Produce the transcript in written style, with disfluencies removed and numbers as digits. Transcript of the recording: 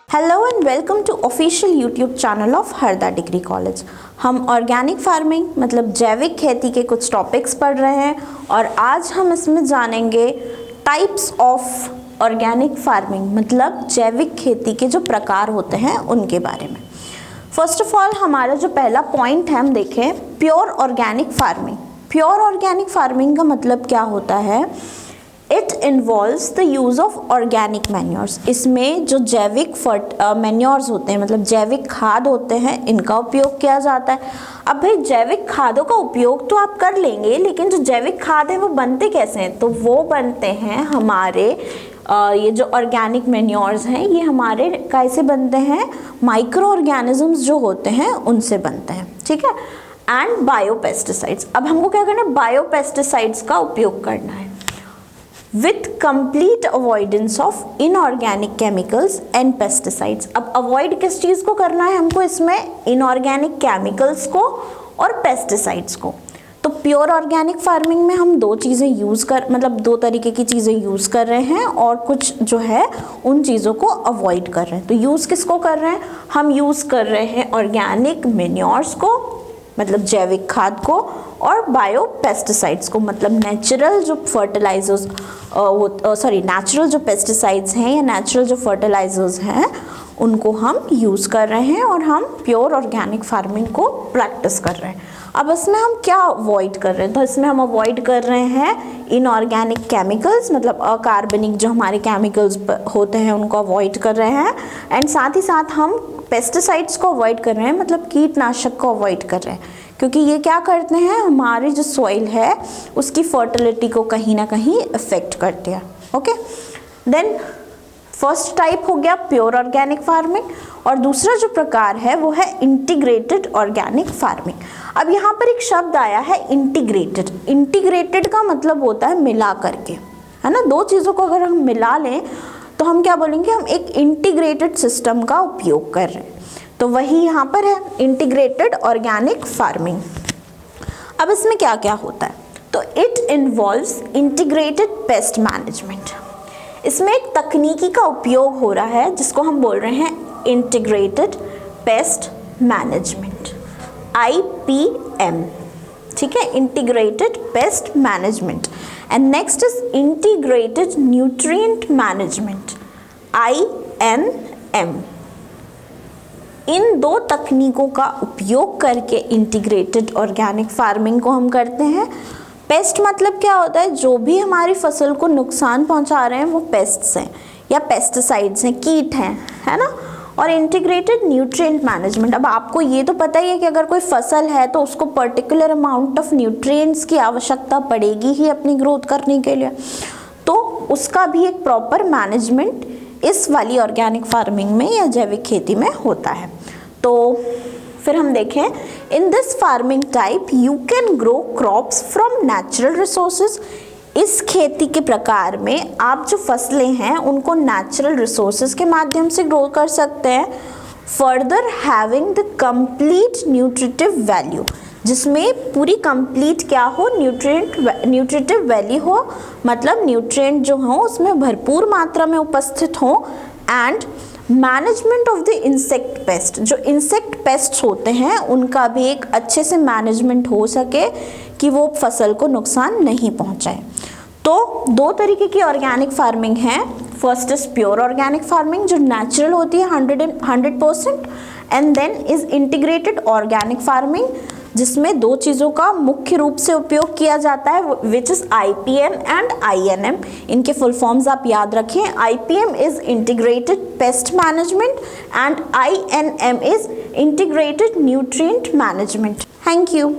Hello and welcome to official YouTube channel of Harda degree college. हम organic farming मतलब जैविक खेती के कुछ टॉपिक्स पढ़ रहे हैं और आज हम इसमें जानेंगे टाइप्स ऑफ ऑर्गेनिक फार्मिंग मतलब जैविक खेती के जो प्रकार होते हैं उनके बारे में। फर्स्ट ऑफ ऑल हमारा जो पहला पॉइंट है हम देखें pure organic farming. Pure organic farming का मतलब क्या होता है? It involves the use of organic manures. इसमें जो जैविक मैन्योर्स होते हैं मतलब जैविक खाद होते हैं इनका उपयोग किया जाता है। अब भाई जैविक खादों का उपयोग तो आप कर लेंगे, लेकिन जो जैविक खाद है वो बनते कैसे हैं? तो वो बनते हैं हमारे ये जो ऑर्गेनिक मैन्योर्स हैं ये हमारे कैसे बनते हैं? माइक्रो ऑर्गेनिजम्स जो होते हैं उनसे बनते हैं, ठीक है। And biopesticides. अब हमको क्या करना है? बायोपेस्टिसाइड्स का उपयोग करना है with complete avoidance of inorganic chemicals and pesticides। अब avoid किस चीज़ को करना है हमको? इसमें inorganic chemicals को और pesticides को। तो प्योर ऑर्गेनिक फार्मिंग में हम दो चीज़ें यूज़ मतलब दो तरीके की चीज़ें यूज़ कर रहे हैं और कुछ जो है उन चीज़ों को अवॉइड कर रहे हैं। तो यूज़ किसको कर रहे हैं? हम यूज़ कर रहे हैं ऑर्गेनिक मैन्योर्स को मतलब जैविक खाद को और बायो पेस्टिसाइड्स को मतलब नेचुरल जो फर्टिलाइजर्स नेचुरल जो पेस्टिसाइड्स हैं या नेचुरल जो फर्टिलाइजर्स हैं उनको हम यूज़ कर रहे हैं और हम प्योर ऑर्गेनिक फार्मिंग को प्रैक्टिस कर रहे हैं। अब इसमें हम क्या अवॉइड कर रहे हैं? तो इसमें हम अवॉइड कर रहे हैं इनऑर्गेनिक केमिकल्स मतलब अकार्बनिक जो हमारे केमिकल्स होते हैं उनको अवॉइड कर रहे हैं। एंड साथ ही साथ हम पेस्टिसाइड्स को अवॉइड कर रहे हैं मतलब कीटनाशक को अवॉइड कर रहे हैं, क्योंकि ये क्या करते हैं हमारी जो सॉइल है उसकी फर्टिलिटी को कहीं ना कहीं इफेक्ट करते हैं। ओके, देन फर्स्ट टाइप हो गया प्योर ऑर्गेनिक फार्मिंग और दूसरा जो प्रकार है वो है इंटीग्रेटेड ऑर्गेनिक फार्मिंग। अब यहाँ पर एक शब्द आया है इंटीग्रेटेड। इंटीग्रेटेड का मतलब होता है मिला करके, है ना। दो चीज़ों को अगर हम मिला लें तो हम क्या बोलेंगे? हम एक इंटीग्रेटेड सिस्टम का उपयोग कर रहे हैं। तो वही यहाँ पर है इंटीग्रेटेड ऑर्गेनिक फार्मिंग। अब इसमें क्या क्या होता है? तो it involves integrated pest management. इसमें एक तकनीकी का उपयोग हो रहा है जिसको हम बोल रहे हैं इंटीग्रेटेड पेस्ट मैनेजमेंट IPM, ठीक है, integrated pest management. And next is integrated nutrient management INM। इन दो तकनीकों का उपयोग करके इंटीग्रेटेड ऑर्गेनिक फार्मिंग को हम करते हैं। पेस्ट मतलब क्या होता है? जो भी हमारी फसल को नुकसान पहुंचा रहे हैं वो पेस्ट्स हैं या पेस्टिसाइड्स हैं, कीट हैं, है ना। और इंटीग्रेटेड न्यूट्रिएंट मैनेजमेंट। अब आपको ये तो पता ही है कि अगर कोई फसल है तो उसको पर्टिकुलर अमाउंट ऑफ न्यूट्रिएंट्स की आवश्यकता पड़ेगी ही अपनी ग्रोथ करने के लिए, तो उसका भी एक प्रॉपर मैनेजमेंट इस वाली ऑर्गेनिक फार्मिंग में या जैविक खेती में होता है। तो फिर हम देखें in this farming type you can grow crops from natural resources. इस खेती के प्रकार में आप जो फसलें हैं उनको नेचुरल रिसोर्सेज के माध्यम से ग्रो कर सकते हैं। Further having the complete nutritive value, जिसमें पूरी कंप्लीट क्या हो? न्यूट्रिटिव वैल्यू हो मतलब न्यूट्रिएंट जो हो उसमें भरपूर मात्रा में उपस्थित हो। And management of the insect pest, जो इंसेक्ट पेस्ट्स होते हैं उनका भी एक अच्छे से मैनेजमेंट हो सके कि वो फसल को नुकसान नहीं पहुंचाए। तो दो तरीके की ऑर्गेनिक फार्मिंग है। First is pure organic farming जो नेचुरल होती है 100%। And then is integrated organic farming जिसमें दो चीज़ों का मुख्य रूप से उपयोग किया जाता है which is IPM and INM। इनके फुल फॉर्म्स आप याद रखें। IPM is integrated pest management and INM is integrated nutrient management. Thank you.